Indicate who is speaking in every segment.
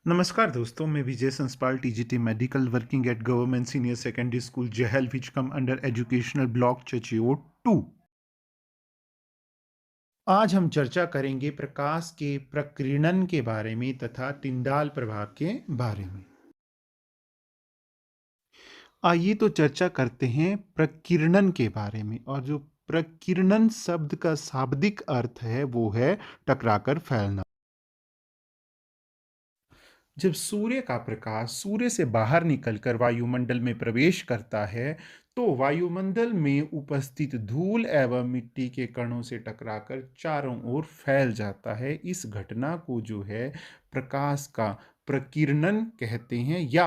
Speaker 1: नमस्कार दोस्तों, मैं Vijay Sanspal TGT medical working at government senior secondary school Jahal which come under educational block Chachiot 2। आज हम चर्चा करेंगे प्रकाश के प्रकीर्णन के बारे में तथा टिंडाल प्रभाव के बारे में। आइए तो चर्चा करते हैं प्रकीर्णन के बारे में। और जो प्रकीर्णन शब्द का शाब्दिक अर्थ है वो है टकराकर फैलना। जब सूर्य का प्रकाश सूर्य से बाहर निकलकर वायुमंडल में प्रवेश करता है तो वायुमंडल में उपस्थित धूल एवं मिट्टी के कणों से टकराकर चारों ओर फैल जाता है। इस घटना को जो है प्रकाश का प्रकीर्णन कहते हैं या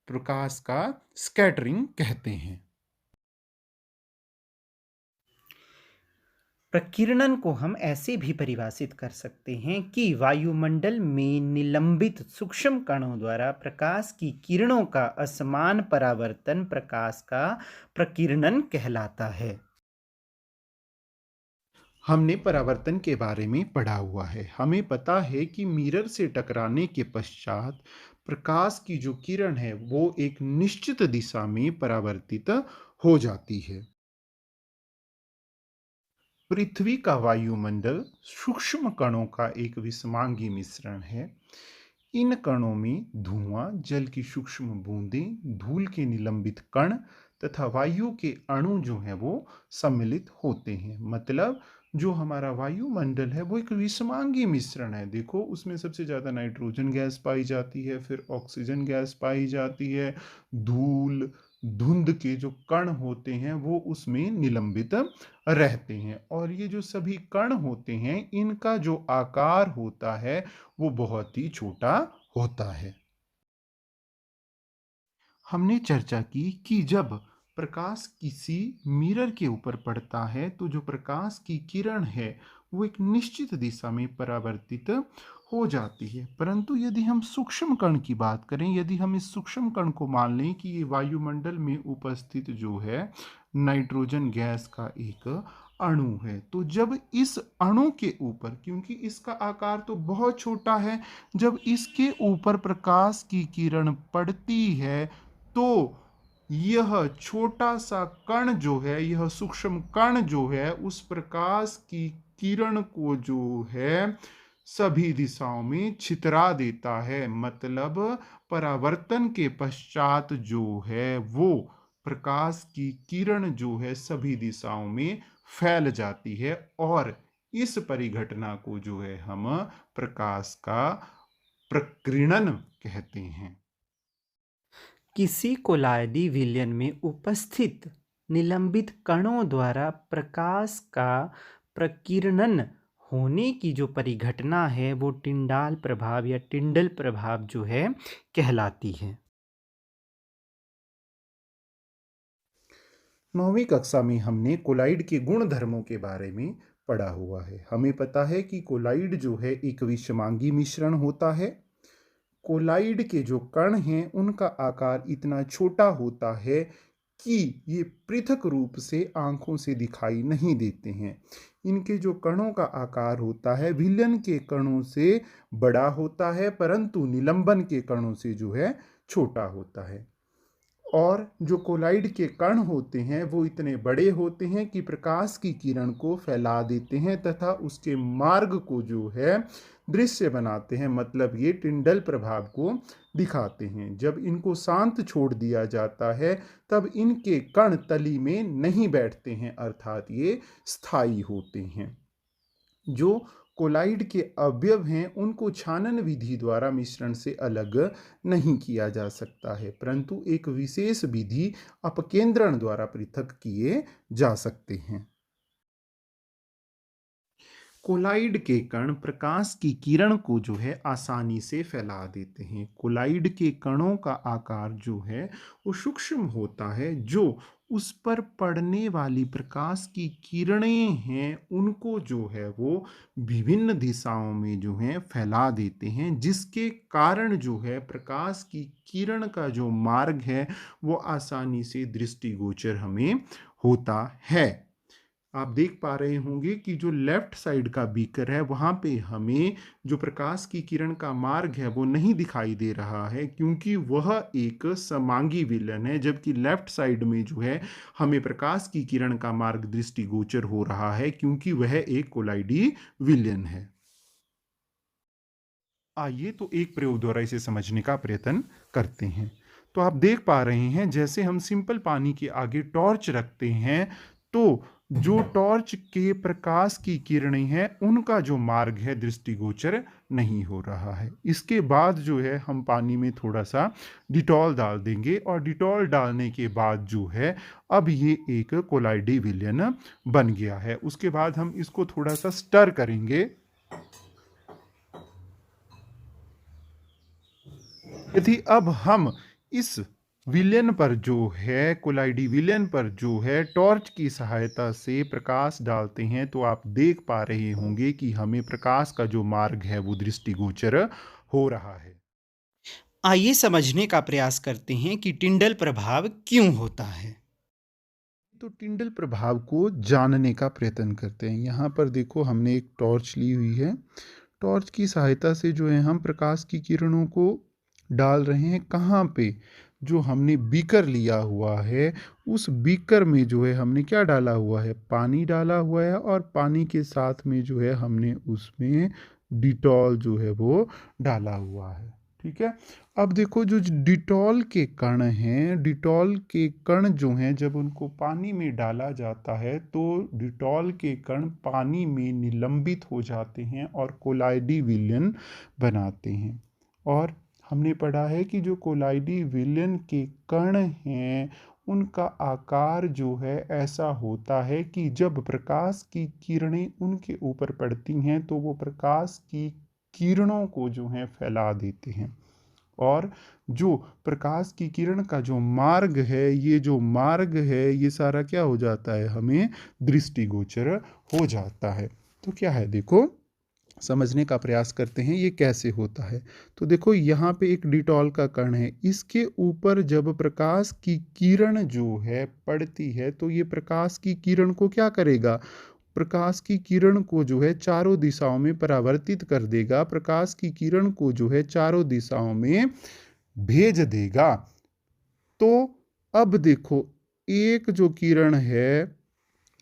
Speaker 1: प्रकाश का स्कैटरिंग कहते हैं।
Speaker 2: प्रकीर्णन को हम ऐसे भी परिभाषित कर सकते हैं कि वायुमंडल में निलंबित सूक्ष्म कणों द्वारा प्रकाश की किरणों का असमान परावर्तन प्रकाश का प्रकीर्णन कहलाता है।
Speaker 1: हमने परावर्तन के बारे में पढ़ा हुआ है। हमें पता है कि मिरर से टकराने के पश्चात प्रकाश की जो किरण है वो एक निश्चित दिशा में परावर्तित हो जाती है। पृथ्वी का वायुमंडल सूक्ष्म कणों का एक विषमांगी मिश्रण है। इन कणों में धुआं, जल की सूक्ष्म बूंदें, धूल के निलंबित कण तथा वायु के अणु जो हैं वो सम्मिलित होते हैं। मतलब जो हमारा वायुमंडल है वो एक विषमांगी मिश्रण है। देखो उसमें सबसे ज़्यादा नाइट्रोजन गैस पाई जाती है, फिर ऑक्सीजन गैस पाई जाती है, धूल, धुंध के जो कण होते हैं वो उसमें निलंबित रहते हैं। और ये जो सभी कण होते हैं इनका जो आकार होता है वो बहुत ही छोटा होता है। हमने चर्चा की कि जब प्रकाश किसी मिरर के ऊपर पड़ता है तो जो प्रकाश की किरण है वो एक निश्चित दिशा में परावर्तित हो जाती है। परंतु यदि हम सूक्ष्म कण की बात करें, यदि हम इस सूक्ष्म कण को मान लें कि ये वायुमंडल में उपस्थित जो है नाइट्रोजन गैस का एक अणु है, तो जब इस अणु के ऊपर, क्योंकि इसका आकार तो बहुत छोटा है, जब इसके ऊपर प्रकाश की किरण पड़ती है तो यह छोटा सा कण जो है, यह सूक्ष्म कण जो है उस प्रकाश की किरण को जो है सभी दिशाओं में छितरा देता है। मतलब परावर्तन के पश्चात जो है वो प्रकाश की किरण जो है सभी दिशाओं में फैल जाती है और इस परिघटना को जो है हम प्रकाश का प्रकीर्णन कहते हैं।
Speaker 2: किसी कोलायदी विलयन में उपस्थित निलंबित कणों द्वारा प्रकाश का प्रकीर्णन होने की जो परिघटना है वो टिंडाल प्रभाव या टिंडल प्रभाव जो है कहलाती है।
Speaker 1: 9वीं कक्षा में हमने कोलाइड के गुण धर्मों के बारे में पढ़ा हुआ है। हमें पता है कि कोलाइड जो है एक विषमांगी मिश्रण होता है। कोलाइड के जो कण हैं उनका आकार इतना छोटा होता है कि ये पृथक रूप से आंखों से दिखाई नहीं देते हैं। इनके जो कणों का आकार होता है विलयन के कणों से बड़ा होता है, परंतु निलंबन के कणों से जो है छोटा होता है। और जो कोलाइड के कण होते हैं वो इतने बड़े होते हैं कि प्रकाश की किरण को फैला देते हैं तथा उसके मार्ग को जो है दृश्य बनाते हैं। मतलब ये टिंडल प्रभाव को दिखाते हैं। जब इनको शांत छोड़ दिया जाता है तब इनके कण तली में नहीं बैठते हैं, अर्थात ये स्थायी होते हैं। जो कोलाइड के अवयव हैं उनको छानन विधि द्वारा मिश्रण से अलग नहीं किया जा सकता है, परंतु एक विशेष विधि अपकेंद्रण द्वारा पृथक किए जा सकते हैं। कोलाइड के कण प्रकाश की किरण को जो है आसानी से फैला देते हैं। कोलाइड के कणों का आकार जो है वो सूक्ष्म होता है। जो उस पर पड़ने वाली प्रकाश की किरणें हैं उनको जो है वो विभिन्न दिशाओं में जो है फैला देते हैं, जिसके कारण जो है प्रकाश की किरण का जो मार्ग है वो आसानी से दृष्टिगोचर हमें होता है। आप देख पा रहे होंगे कि जो लेफ्ट साइड का बीकर है वहाँ पे हमें जो प्रकाश की किरण का मार्ग है वो नहीं दिखाई दे रहा है, क्योंकि वह एक समांगी विलन है, जबकि लेफ्ट साइड में जो है हमें प्रकाश की किरण का मार्ग दृष्टिगोचर हो रहा है, क्योंकि वह एक कोलाइडी विलयन है। आइए तो एक प्रयोग द्वारा इसे समझने का प्रयत्न करते हैं। तो आप देख पा रहे हैं जैसे हम सिंपल पानी के आगे टॉर्च रखते हैं, तो जो टॉर्च के प्रकाश की किरणें हैं उनका जो मार्ग है दृष्टिगोचर नहीं हो रहा है। इसके बाद जो है हम पानी में थोड़ा सा डिटॉल डाल देंगे, और डिटॉल डालने के बाद जो है अब ये एक कोलाइडी विलयन बन गया है। उसके बाद हम इसको थोड़ा सा स्टर करेंगे। यदि अब हम इस विलयन पर जो है कोलाइडी विलयन पर जो है टॉर्च की सहायता से प्रकाश डालते हैं, तो आप देख पा रहे होंगे कि हमें प्रकाश का जो मार्ग है वो दृष्टिगोचर हो रहा है।
Speaker 2: आइए समझने का प्रयास करते हैं कि टिंडल प्रभाव क्यों होता है।
Speaker 1: तो टिंडल प्रभाव को जानने का प्रयत्न करते हैं। यहाँ पर देखो हमने एक टॉर्च ली हुई है। टॉर्च की सहायता से जो है हम प्रकाश की किरणों को डाल रहे हैं। कहाँ पे? जो हमने बीकर लिया हुआ है उस बीकर में जो है हमने क्या डाला हुआ है? पानी डाला हुआ है, और पानी के साथ में जो है हमने उसमें डिटॉल जो है वो डाला हुआ है। ठीक है। अब देखो जो डिटॉल के कण हैं, डिटॉल के कण जो हैं जब उनको पानी में डाला जाता है तो डिटॉल के कण पानी में निलंबित हो जाते हैं और कोलाइडी विलयन बनाते हैं। और हमने पढ़ा है कि जो कोलाइडी विलयन के कण हैं उनका आकार जो है ऐसा होता है कि जब प्रकाश की किरणें उनके ऊपर पड़ती हैं तो वो प्रकाश की किरणों को जो है फैला देते हैं, और जो प्रकाश की किरण का जो मार्ग है, ये जो मार्ग है ये सारा क्या हो जाता है? हमें दृष्टिगोचर हो जाता है। तो क्या है देखो, समझने का प्रयास करते हैं ये कैसे होता है। तो देखो यहाँ पे एक डिटॉल का कण है, इसके ऊपर जब प्रकाश की किरण जो है पड़ती है तो ये प्रकाश की किरण को क्या करेगा? प्रकाश की किरण को जो है चारों दिशाओं में परावर्तित कर देगा, प्रकाश की किरण को जो है चारों दिशाओं में भेज देगा। तो अब देखो एक जो किरण है,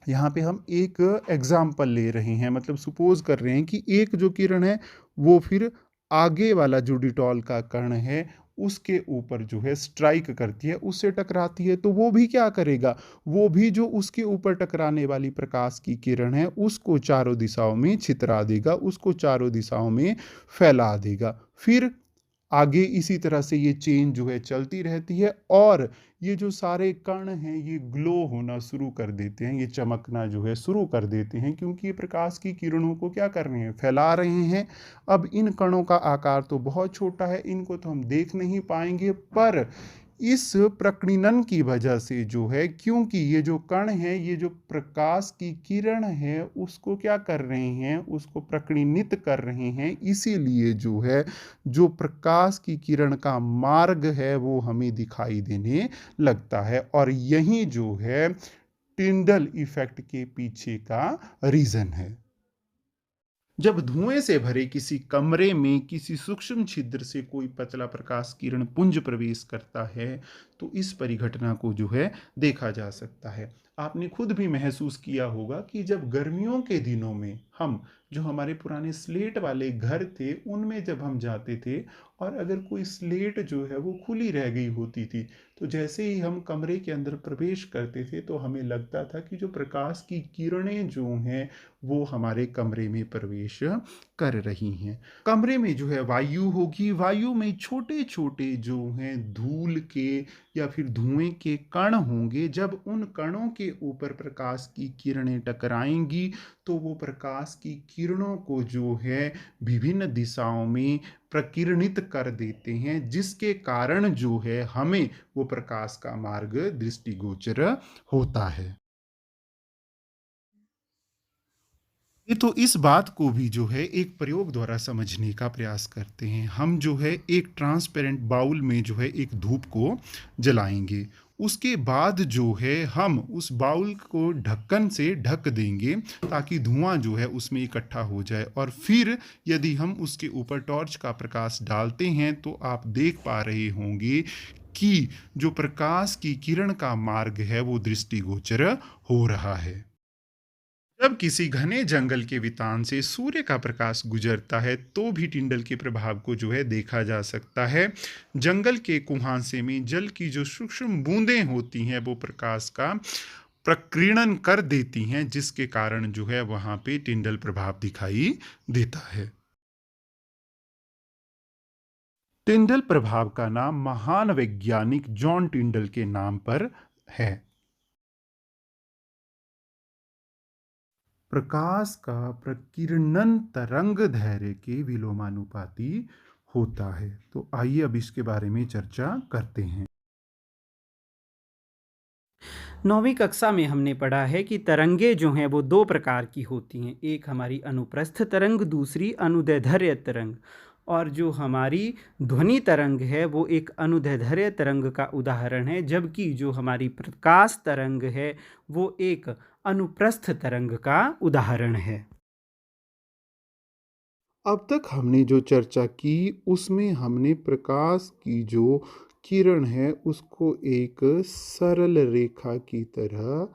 Speaker 1: यहाँ पे हम एक एग्जाम्पल ले रहे हैं, मतलब सपोज कर रहे हैं कि एक जो किरण है वो फिर आगे वाला जो डिटॉल का कण है उसके ऊपर जो है स्ट्राइक करती है, उससे टकराती है, तो वो भी क्या करेगा? वो भी जो उसके ऊपर टकराने वाली प्रकाश की किरण है उसको चारों दिशाओं में छितरा देगा, उसको चारों दिशाओं में फैला देगा। फिर आगे इसी तरह से ये चेन जो है चलती रहती है, और ये जो सारे कण हैं ये ग्लो होना शुरू कर देते हैं, ये चमकना जो है शुरू कर देते हैं, क्योंकि ये प्रकाश की किरणों को क्या कर रहे हैं? फैला रहे हैं। अब इन कणों का आकार तो बहुत छोटा है, इनको तो हम देख नहीं पाएंगे, पर इस प्रकीर्णन की वजह से जो है, क्योंकि ये जो कण है ये जो प्रकाश की किरण है उसको क्या कर रहे हैं? उसको प्रकीर्णित कर रहे हैं, इसीलिए जो है जो प्रकाश की किरण का मार्ग है वो हमें दिखाई देने लगता है, और यही जो है टिंडल इफेक्ट के पीछे का रीजन है। जब धुएं से भरे किसी कमरे में किसी सूक्ष्म छिद्र से कोई पतला प्रकाश किरण पुंज प्रवेश करता है तो इस परिघटना को जो है देखा जा सकता है। आपने खुद भी महसूस किया होगा कि जब गर्मियों के दिनों में हम जो हमारे पुराने स्लेट वाले घर थे उनमें जब हम जाते थे, और अगर कोई स्लेट जो है वो खुली रह गई होती थी, तो जैसे ही हम कमरे के अंदर प्रवेश करते थे तो हमें लगता था कि जो प्रकाश की किरणें जो हैं वो हमारे कमरे में प्रवेश कर रही हैं। कमरे में जो है वायु होगी, वायु में छोटे छोटे जो हैं धूल के या फिर धुएं के कण होंगे। जब उन कणों के ऊपर प्रकाश की किरणें टकराएंगी तो वो प्रकाश की किरणों को जो है विभिन्न दिशाओं में प्रकीर्णित कर देते हैं, जिसके कारण जो है हमें वो प्रकाश का मार्ग दृष्टिगोचर होता है। ये तो इस बात को भी जो है एक प्रयोग द्वारा समझने का प्रयास करते हैं। हम जो है एक ट्रांसपेरेंट बाउल में जो है एक धूप को जलाएंगे, उसके बाद जो है हम उस बाउल को ढक्कन से ढक देंगे ताकि धुआं जो है उसमें इकट्ठा हो जाए, और फिर यदि हम उसके ऊपर टॉर्च का प्रकाश डालते हैं तो आप देख पा रहे होंगे कि जो प्रकाश की किरण का मार्ग है वो दृष्टिगोचर हो रहा है। जब किसी घने जंगल के वितान से सूर्य का प्रकाश गुजरता है तो भी टिंडल के प्रभाव को जो है देखा जा सकता है। जंगल के कुहासे में जल की जो सूक्ष्म बूंदें होती हैं वो प्रकाश का प्रकीर्णन कर देती हैं, जिसके कारण जो है वहां पे टिंडल प्रभाव दिखाई देता है। टिंडल प्रभाव का नाम महान वैज्ञानिक जॉन टिंडल के नाम पर है। प्रकाश का प्रकीर्णन तरंग दैर्घ्य के विलोमानुपाती होता है। तो आइए अब इसके बारे में चर्चा करते हैं।
Speaker 2: 9वीं कक्षा में हमने पढ़ा है कि तरंगे जो हैं वो दो प्रकार की होती हैं, एक हमारी अनुप्रस्थ तरंग, दूसरी अनुदैर्ध्य तरंग। और जो हमारी ध्वनि तरंग है वो एक अनुदैर्ध्य तरंग का उदाहरण है, जबकि जो हमारी प्रकाश तरंग है वो एक अनुप्रस्थ तरंग का उदाहरण है।
Speaker 1: अब तक हमने जो चर्चा की उसमें हमने प्रकाश की जो किरण है उसको एक सरल रेखा की तरह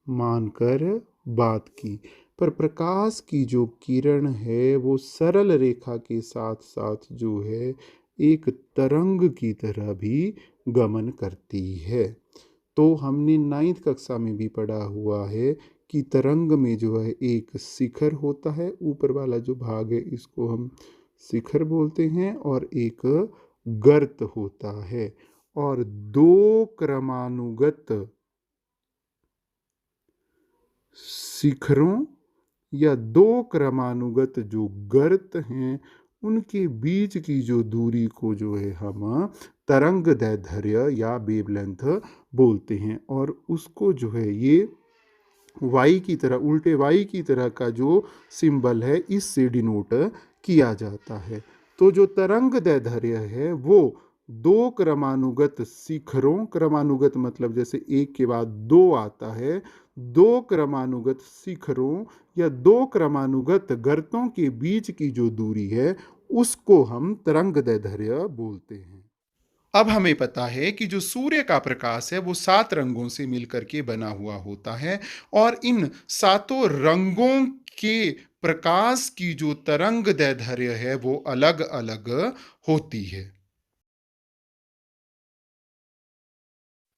Speaker 1: मानकर बात की, पर प्रकाश की जो किरण है वो सरल रेखा के साथ साथ जो है एक तरंग की तरह भी गमन करती है। तो हमने 9th कक्षा में भी पढ़ा हुआ है कि तरंग में जो है एक शिखर होता है, ऊपर वाला जो भाग है इसको हम शिखर बोलते हैं, और एक गर्त होता है, और दो क्रमानुगत शिखरों या दो क्रमानुगत जो गर्त हैं उनके बीच की जो दूरी को जो है हम तरंग दैर्ध्य या वेवलेंथ बोलते हैं, और उसको जो है ये वाई की तरह, उल्टे वाई की तरह का जो सिंबल है इससे डिनोट किया जाता है। तो जो तरंग दैर्ध्य है वो दो क्रमानुगत शिखरों, क्रमानुगत मतलब जैसे एक के बाद दो आता है, दो क्रमानुगत शिखरों या दो क्रमानुगत गर्तों के बीच की जो दूरी है उसको हम तरंग दैर्ध्य बोलते हैं। अब हमें पता है कि जो सूर्य का प्रकाश है वो 7 रंगों से मिलकर के बना हुआ होता है, और इन सातों रंगों के प्रकाश की जो तरंग दैर्ध्य है वो अलग अलग होती है।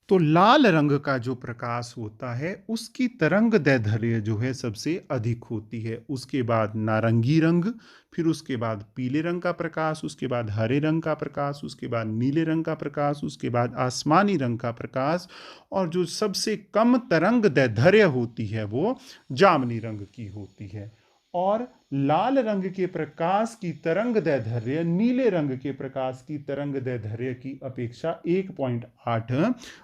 Speaker 1: तो लाल रंग का जो प्रकाश होता है उसकी तरंग दैर्ध्य जो है सबसे अधिक होती है। उसके बाद नारंगी रंग, फिर उसके बाद पीले रंग का प्रकाश, उसके बाद हरे रंग का प्रकाश, उसके बाद नीले रंग का प्रकाश, उसके बाद आसमानी रंग का प्रकाश, और जो सबसे कम तरंग दैर्ध्य होती है वो जामुनी रंग की होती है। और लाल रंग के प्रकाश की तरंग दैर्ध्य नीले रंग के प्रकाश की तरंग दैर्ध्य की अपेक्षा 1.8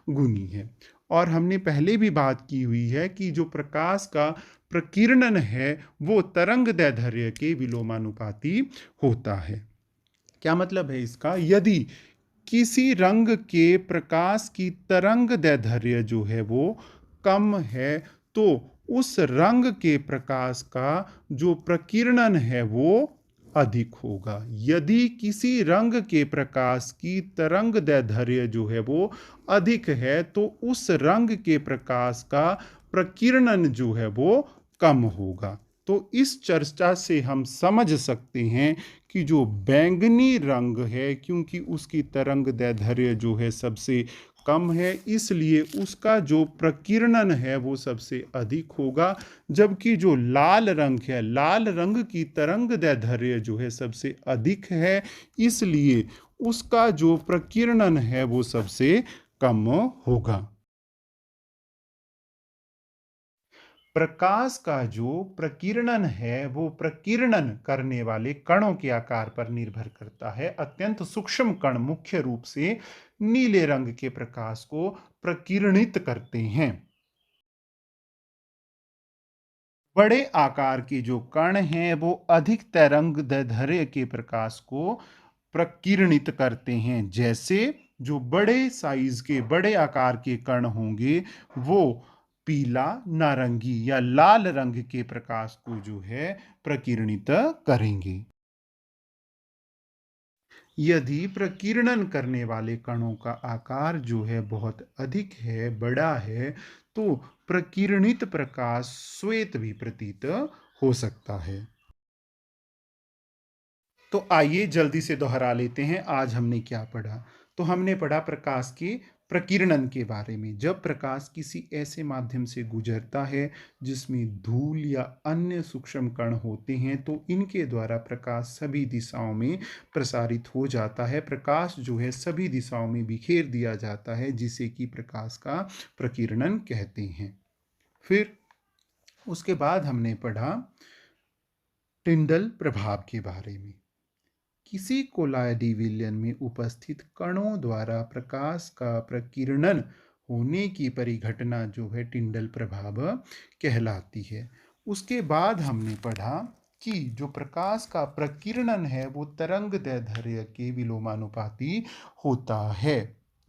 Speaker 1: गुनी है। और हमने पहले भी बात की हुई है कि जो प्रकाश का प्रकीर्णन है वो तरंग दैर्ध्य के विलोमानुपाती होता है। क्या मतलब है इसका? यदि किसी रंग के प्रकाश की तरंग दैर्ध्य जो है वो कम है तो उस रंग के प्रकाश का जो प्रकीर्णन है वो अधिक होगा। यदि किसी रंग के प्रकाश की तरंग दैर्ध्य जो है वो अधिक है तो उस रंग के प्रकाश का प्रकीर्णन जो है वो कम होगा। तो इस चर्चा से हम समझ सकते हैं कि जो बैंगनी रंग है, क्योंकि उसकी तरंग दैर्ध्य जो है सबसे कम है, इसलिए उसका जो प्रकीर्णन है वो सबसे अधिक होगा, जबकि जो लाल रंग है, लाल रंग की तरंग दैर्ध्य जो है सबसे अधिक है, इसलिए उसका जो प्रकीर्णन है वो सबसे कम होगा। प्रकाश का जो प्रकीर्णन है वो प्रकीर्णन करने वाले कणों के आकार पर निर्भर करता है। अत्यंत सूक्ष्म कण मुख्य रूप से नीले रंग के प्रकाश को प्रकीर्णित करते हैं। बड़े आकार के जो कण हैं वो अधिक तरंग दैर्ध्य के प्रकाश को प्रकीर्णित करते हैं, जैसे जो बड़े साइज के बड़े आकार के कण होंगे वो पीला, नारंगी या लाल रंग के प्रकाश को जो है प्रकीर्णित करेंगे। यदि प्रकीर्णन करने वाले कणों का आकार जो है बहुत अधिक है, बड़ा है, तो प्रकीर्णित प्रकाश श्वेत भी प्रतीत हो सकता है। तो आइए जल्दी से दोहरा लेते हैं आज हमने क्या पढ़ा। तो हमने पढ़ा प्रकाश के प्रकीर्णन के बारे में। जब प्रकाश किसी ऐसे माध्यम से गुजरता है जिसमें धूल या अन्य सूक्ष्म कण होते हैं तो इनके द्वारा प्रकाश सभी दिशाओं में प्रसारित हो जाता है। प्रकाश जो है सभी दिशाओं में बिखेर दिया जाता है जिसे कि प्रकाश का प्रकीर्णन कहते हैं। फिर उसके बाद हमने पढ़ा टिंडल प्रभाव के बारे में। किसी कोलायडी विलयन में उपस्थित कणों द्वारा प्रकाश का प्रकीर्णन होने की परिघटना जो है टिंडल प्रभाव कहलाती है। उसके बाद हमने पढ़ा कि जो प्रकाश का प्रकीर्णन है वो तरंग दैर्ध्य के विलोमानुपाती होता है।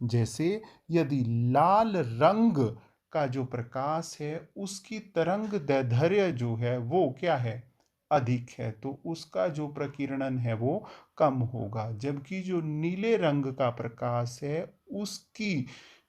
Speaker 1: जैसे यदि लाल रंग का जो प्रकाश है उसकी तरंग दैर्ध्य जो है वो क्या है, अधिक है, तो उसका जो प्रकीर्णन है वो कम होगा। जबकि जो नीले रंग का प्रकाश है उसकी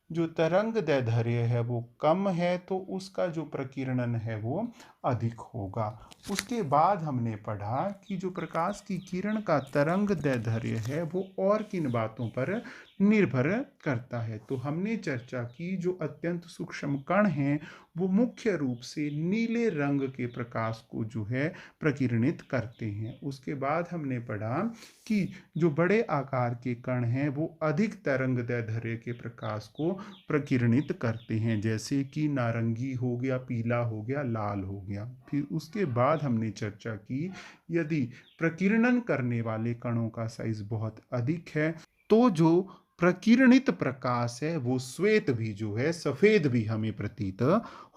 Speaker 1: जो तरंग दैर्ध्य है वो कम है तो उसका जो प्रकीर्णन है वो अधिक होगा। उसके बाद हमने पढ़ा कि जो प्रकाश की किरण का तरंग दैर्ध्य है वो और किन बातों पर निर्भर करता है। तो हमने चर्चा की जो अत्यंत सूक्ष्म कण हैं वो मुख्य रूप से नीले रंग के प्रकाश को जो है प्रकीर्णित करते हैं। उसके बाद हमने पढ़ा कि जो बड़े आकार के कण हैं वो अधिक तरंग दैर्ध्य के प्रकाश को प्रकीर्णित करते हैं, जैसे कि नारंगी हो गया, पीला हो गया, लाल हो गया। फिर उसके बाद हमने चर्चा की यदि प्रकीर्णन करने वाले कणों का साइज बहुत अधिक है तो जो प्रकीर्णित प्रकाश है वो श्वेत भी जो है, सफेद भी हमें प्रतीत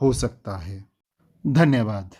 Speaker 1: हो सकता है। धन्यवाद।